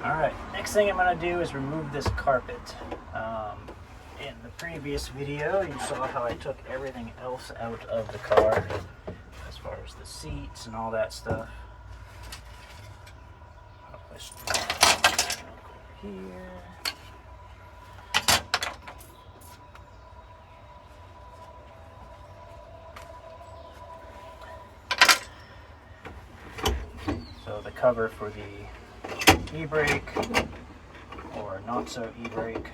Alright, next thing I'm going to do is remove this carpet. In the previous video, you saw how I took everything else out of the car, as far as the seats and all that stuff. I'll push here. So the cover for the e-brake, or not so e-brake,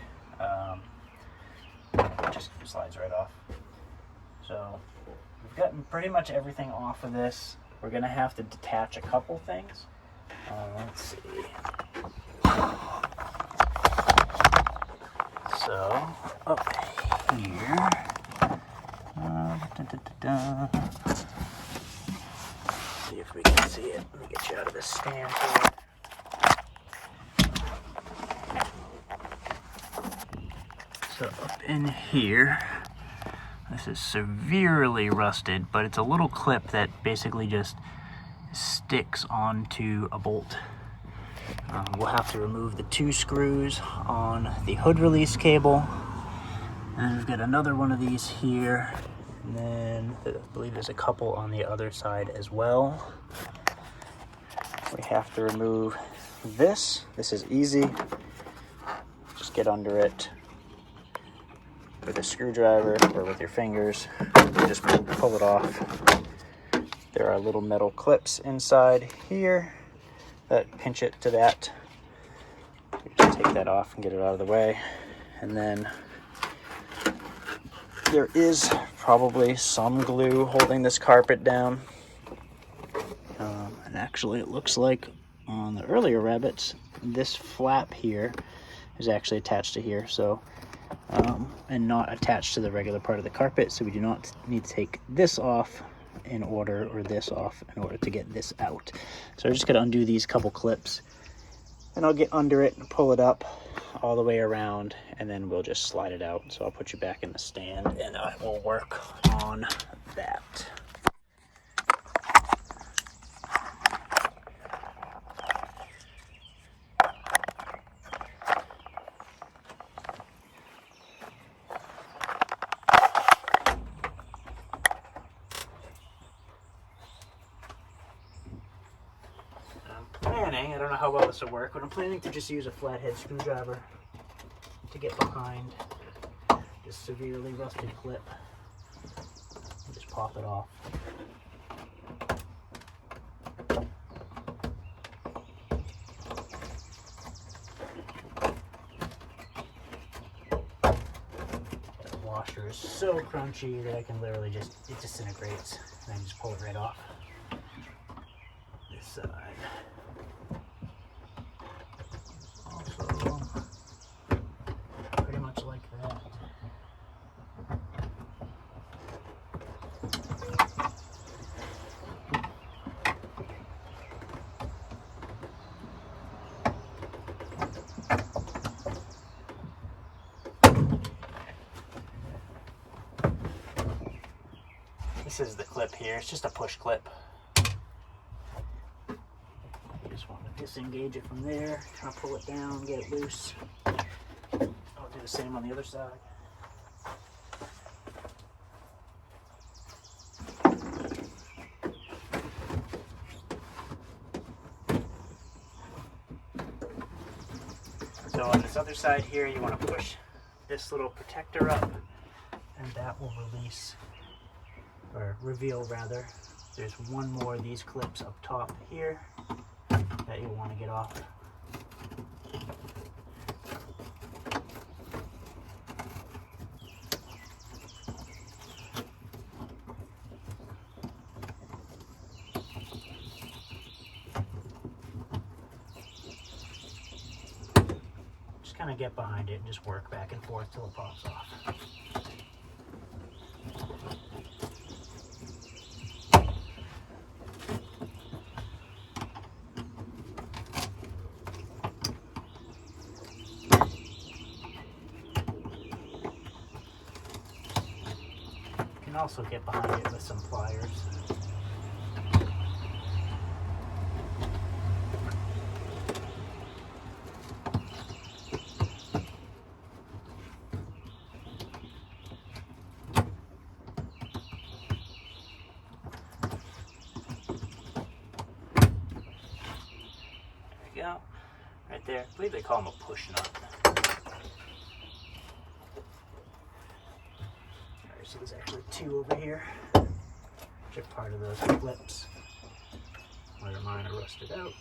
just slides right off. So we've gotten pretty much everything off of this. We're gonna have to detach a couple things. Let's see. So up here, see if we can see it. Let me get you out of this stand here. So up in here, this is severely rusted, but it's a little clip that basically just sticks onto a bolt. We'll have to remove the 2 screws on the hood release cable. And we've got another one of these here. And then I believe there's a couple on the other side as well. We have to remove this. This is easy. Just get under it with a screwdriver or with your fingers. You just pull it off. There are little metal clips inside here that pinch it to that. You just take that off and get it out of the way. And then there is probably some glue holding this carpet down. And actually it looks like on the earlier rabbits, this flap here is actually attached to here. So and not attached to the regular part of the carpet, so we do not need to take this off in order, or this off in order to get this out. So I'm just going to undo these couple clips, and I'll get under it and pull it up all the way around, and then we'll just slide it out. So I'll put you back in the stand and I will work on that. I don't know how well this will work, but I'm planning to just use a flathead screwdriver to get behind this severely rusted clip and just pop it off. The washer is so crunchy that I can literally just, it disintegrates, and I can just pull it right off. This side. Pretty much like that. This is the clip here. It's just a push clip. Just want to disengage it from there, kind of pull it down, get it loose. I'll do the same on the other side. So on this other side here, you want to push this little protector up, and that will release, or reveal rather. There's one more of these clips up top here that you'll want to get off. Just kind of get behind it and just work back and forth till it pops off. can also get behind it with some pliers. go. Right there. I believe they call them a push nut. Alright, so there's actually two over here, which are part of those clips where mine are rusted out.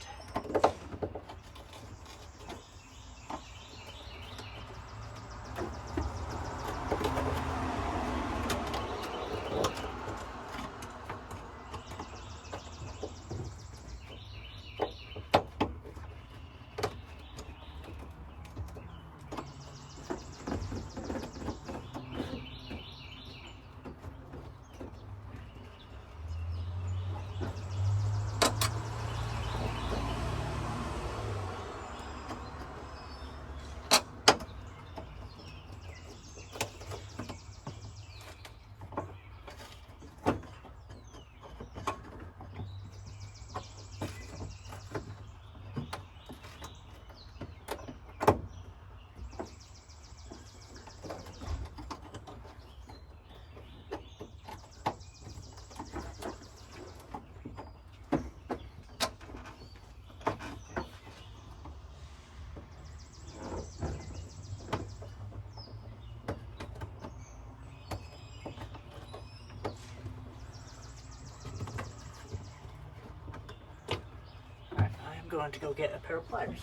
Going to go get a pair of pliers.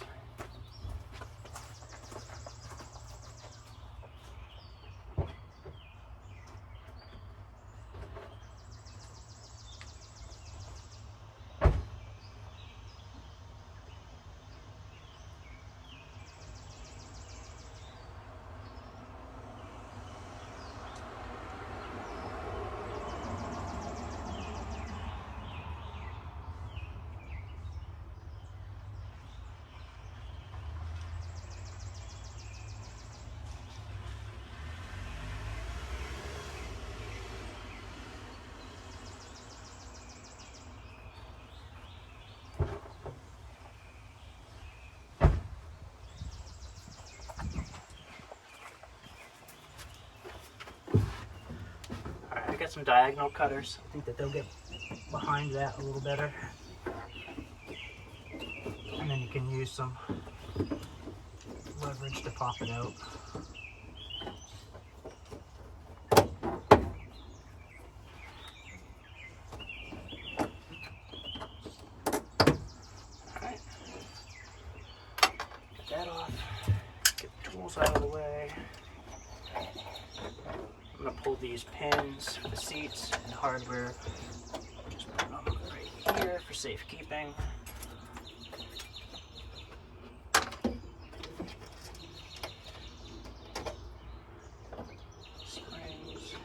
I got some diagonal cutters. I think that they'll get behind that a little better. And then you can use some leverage to pop it out. Alright. Get that off. Get the tools out of the way. I'm going to pull these pins for the seats and hardware. Just put them right here for safekeeping. Springs.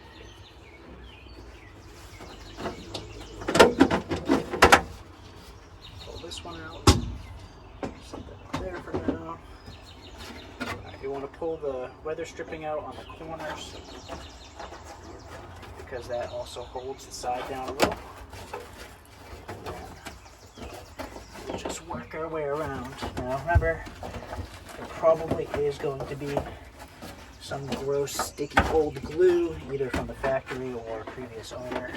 Pull this one out. Set that there for now. Right, you want to pull the weather stripping out on the corners, because that also holds the side down a little. We'll just work our way around. Now remember, there probably is going to be some gross sticky old glue, either from the factory or previous owner.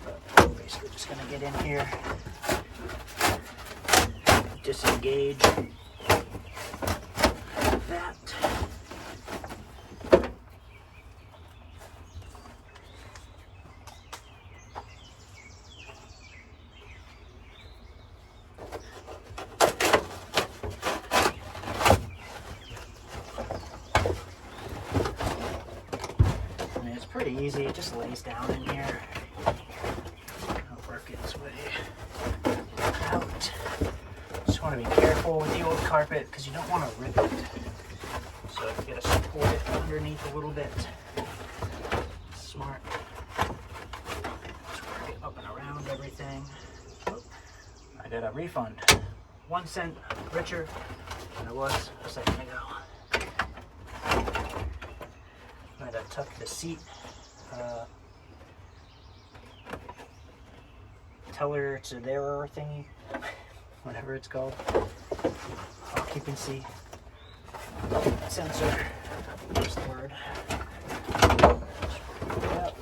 But we're basically just going to get in here, disengage that. Pretty easy, it just lays down in here. It'll work its way out. Just want to be careful with the old carpet because you don't want to rip it. So you gotta support it underneath a little bit. Smart. Just work it up and around everything. Oh, I got a refund. 1 cent richer than I was a second ago. I'm gonna tuck the seat teller to there thingy, whatever it's called, occupancy sensor, that's the word. Yep.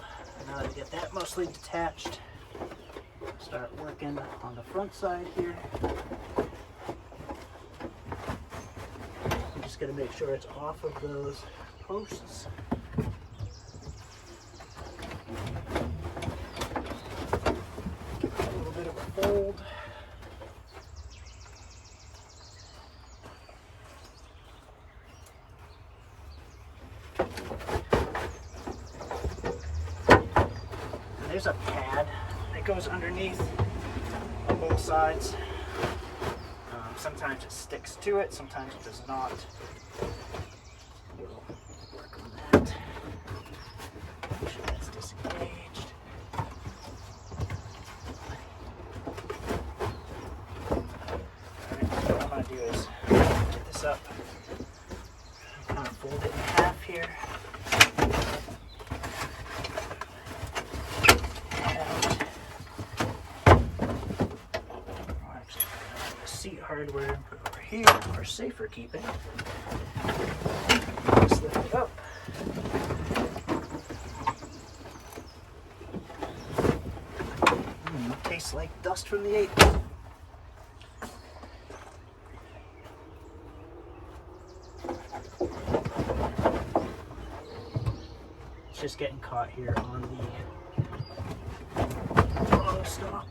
Now that I get that mostly detached, start working on the front side here. just going to make sure it's off of those posts. A little bit of a fold. There's a pad that goes underneath on both sides. Sometimes it sticks to it, sometimes it does not. We'll work on that. Make sure that's disengaged. Alright, so what I'm going to do is get this up, kind of fold it in half here. Hardware and put it over here for safer keeping. Just lift it up. Tastes like dust from the 8th. It's just getting caught here on the auto stop.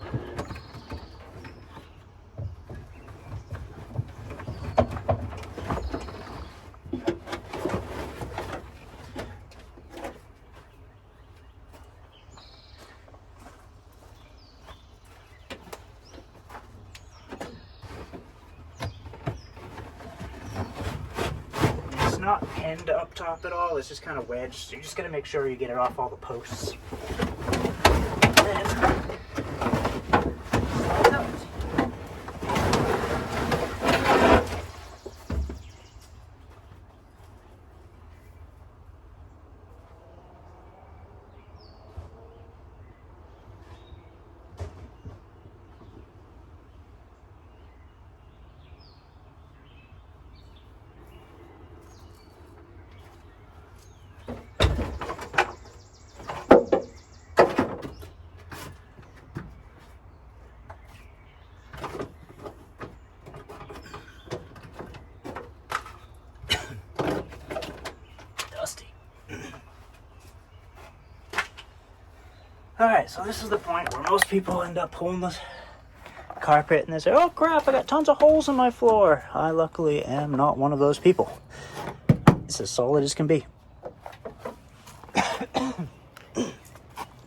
Not pinned up top at all, it's just kind of wedged, so you're just going to make sure you get it off all the posts. Alright, so this is the point where most people end up pulling the carpet and they say, oh crap, I got tons of holes in my floor. I luckily am not one of those people. It's as solid as can be.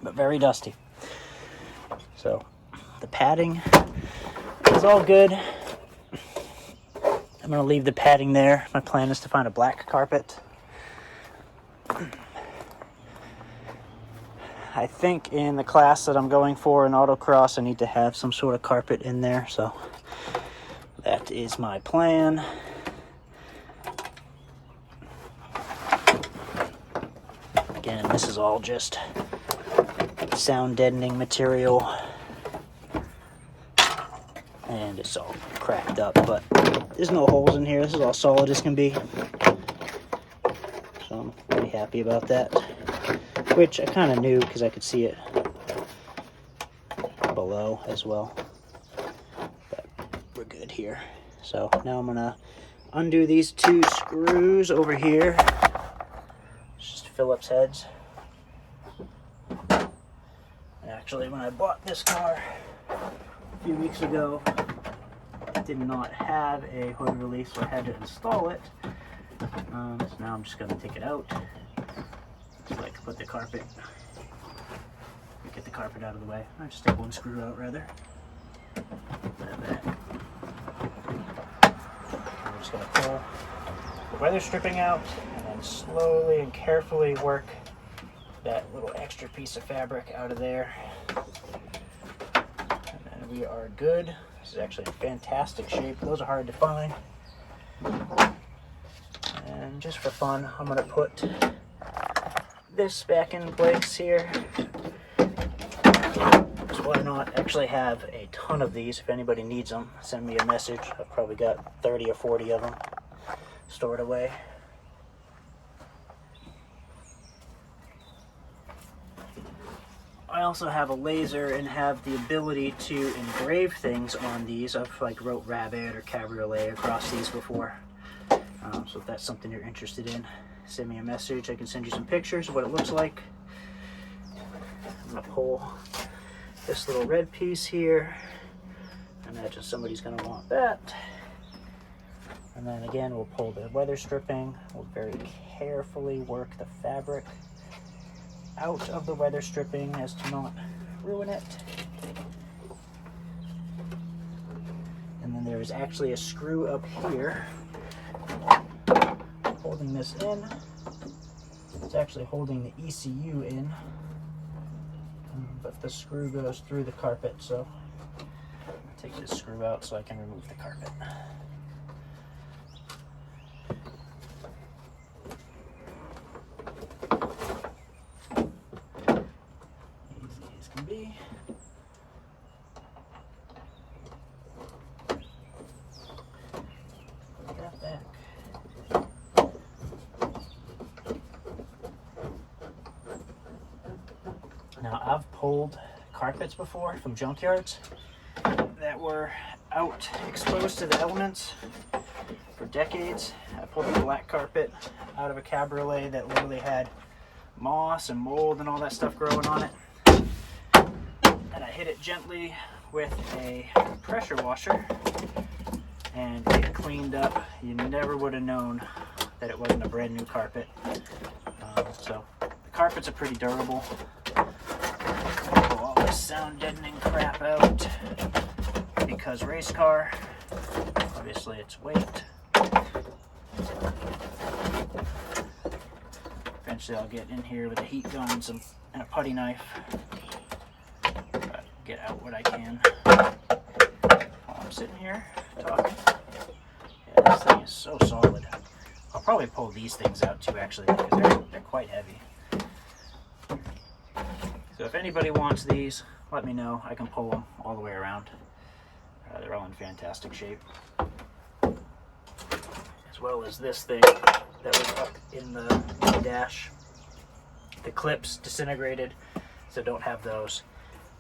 But very dusty. So, the padding is all good. I'm going to leave the padding there. My plan is to find a black carpet. I think in the class that I'm going for in autocross, I need to have some sort of carpet in there, so that is my plan. Again, this is all just sound deadening material, and it's all cracked up, but there's no holes in here. This is all solid as can be, so I'm pretty happy about that. Which I kind of knew because I could see it below as well. But we're good here. So now I'm going to undo these 2 screws over here. It's just Phillips heads. And actually, when I bought this car a few weeks ago, it did not have a hood release, so I had to install it. So now I'm just going to take it out. Like put the carpet, get the carpet out of the way. I'll just take 1 screw out rather. Like that. I'm just going to pull the weather stripping out and then slowly and carefully work that little extra piece of fabric out of there. And then we are good. This is actually in fantastic shape. Those are hard to find. And just for fun, I'm going to put this back in place here. So why not actually have a ton of these? If anybody needs them, send me a message. I've probably got 30 or 40 of them stored away. I also have a laser and have the ability to engrave things on these. I've like wrote Rabbit or Cabriolet across these before. So if that's something you're interested in, send me a message. I can send you some pictures of what it looks like. I'm gonna pull this little red piece here. I imagine somebody's gonna want that. And then again, we'll pull the weather stripping. We'll very carefully work the fabric out of the weather stripping as to not ruin it. And then there is actually a screw up here holding this in. It's actually holding the ECU in, but the screw goes through the carpet, so I'll take this screw out so I can remove the carpet. Easy as can be. Put that back. Now, I've pulled carpets before from junkyards that were out exposed to the elements for decades. I pulled a black carpet out of a cabriolet that literally had moss and mold and all that stuff growing on it. And I hit it gently with a pressure washer and it cleaned up. You never would have known that it wasn't a brand new carpet. So the carpets are pretty durable. Pull all this sound deadening crap out because race car, obviously it's weight. Eventually I'll get in here with a heat gun and a putty knife. But get out what I can while I'm sitting here talking. Yeah, this thing is so solid. I'll probably pull these things out too, actually, because they're quite heavy. So if anybody wants these, let me know. I can pull them all the way around. They're all in fantastic shape. As well as this thing that was up in the dash. The clips disintegrated, so don't have those.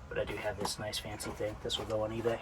But I do have this nice fancy thing. This will go on eBay.